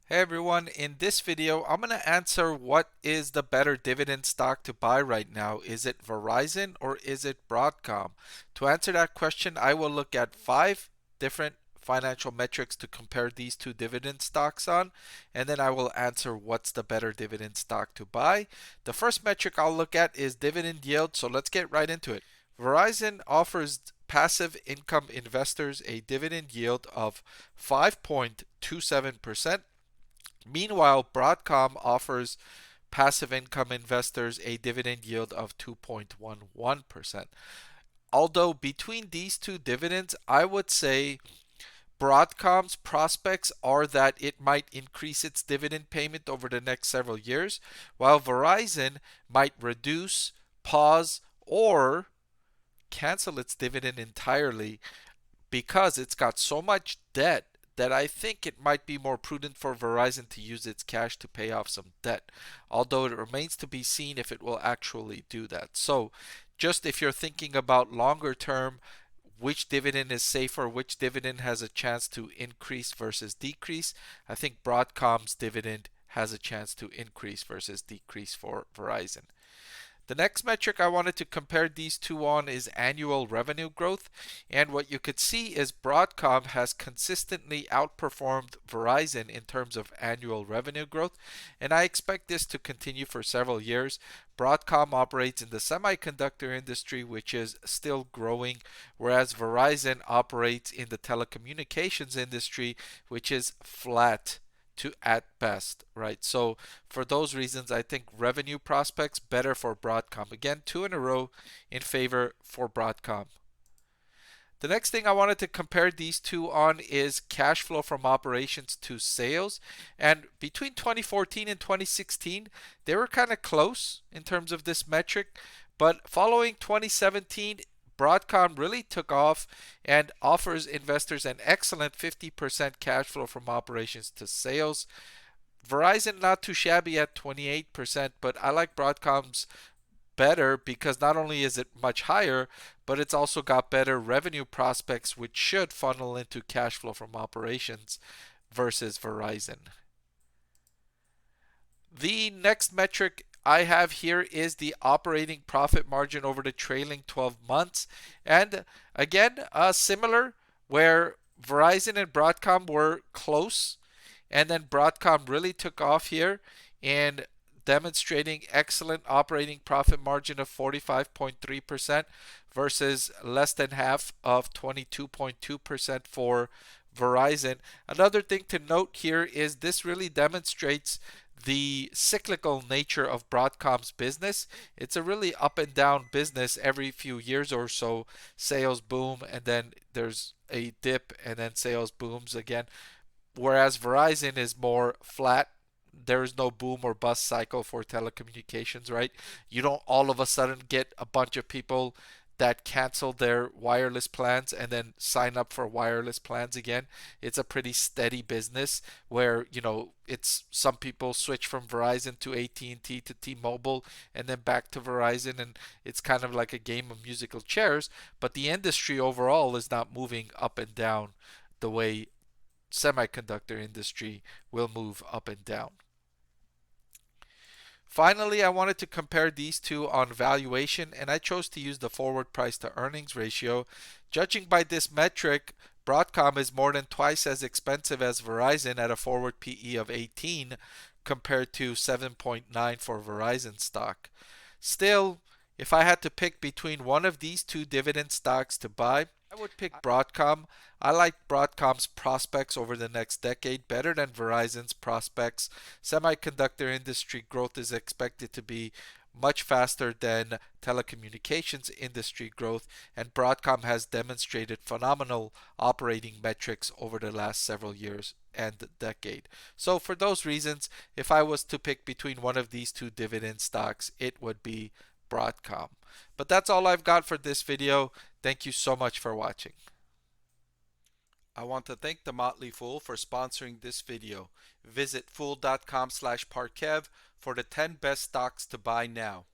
Hey everyone, in this video, I'm going to answer what is the better dividend stock to buy right now. Is it Verizon or is it Broadcom? To answer that question, I will look at 5 different financial metrics to compare these two dividend stocks on, and then I will answer what's the better dividend stock to buy. The first metric I'll look at is dividend yield, so let's get right into it. Verizon offers passive income investors a dividend yield of 5.27%. Meanwhile, Broadcom offers passive income investors a dividend yield of 2.11%. Although between these two dividends, I would say Broadcom's prospects are that it might increase its dividend payment over the next several years, while Verizon might reduce, pause, or cancel its dividend entirely because it's got so much debt that I think it might be more prudent for Verizon to use its cash to pay off some debt, although it remains to be seen if it will actually do that. So, just if you're thinking about longer term, which dividend is safer, which dividend has a chance to increase versus decrease, I think Broadcom's dividend has a chance to increase versus decrease for Verizon. The next metric I wanted to compare these two on is annual revenue growth. And what you could see is Broadcom has consistently outperformed Verizon in terms of annual revenue growth. And I expect this to continue for several years. Broadcom operates in the semiconductor industry, which is still growing, whereas Verizon operates in the telecommunications industry, which is flat to at best, right? So for those reasons, I think revenue prospects better for Broadcom. Again, two in a row in favor for Broadcom. The next thing I wanted to compare these two on is cash flow from operations to sales. And between 2014 and 2016, they were kind of close in terms of this metric. But following 2017, Broadcom really took off and offers investors an excellent 50% cash flow from operations to sales. Verizon not too shabby at 28%, but I like Broadcom's better because not only is it much higher, but it's also got better revenue prospects, which should funnel into cash flow from operations versus Verizon. The next metric I have here is the operating profit margin over the trailing 12 months. And again, similar where Verizon and Broadcom were close, and then Broadcom really took off here and demonstrating excellent operating profit margin of 45.3% versus less than half of 22.2% for Verizon. Another thing to note here is this really demonstrates the cyclical nature of Broadcom's business. It's a really up and down business every few years or so. Sales boom and then there's a dip and then sales booms again. Whereas Verizon is more flat. There is no boom or bust cycle for telecommunications, right? You don't all of a sudden get a bunch of people that cancel their wireless plans and then sign up for wireless plans again. It's a pretty steady business where, it's some people switch from Verizon to AT&T to T-Mobile and then back to Verizon, and it's kind of like a game of musical chairs, but the industry overall is not moving up and down the way semiconductor industry will move up and down. Finally, I wanted to compare these two on valuation, and I chose to use the forward price to earnings ratio. Judging by this metric, Broadcom is more than twice as expensive as Verizon at a forward PE of 18 compared to 7.9 for Verizon stock. Still, if I had to pick between one of these two dividend stocks to buy, I would pick Broadcom. I like Broadcom's prospects over the next decade better than Verizon's prospects. Semiconductor industry growth is expected to be much faster than telecommunications industry growth, and Broadcom has demonstrated phenomenal operating metrics over the last several years and decade. So for those reasons, if I was to pick between one of these two dividend stocks, it would be Broadcom. But that's all I've got for this video. Thank you so much for watching. I want to thank the Motley Fool for sponsoring this video. Visit fool.com/Parkev for the 10 best stocks to buy now.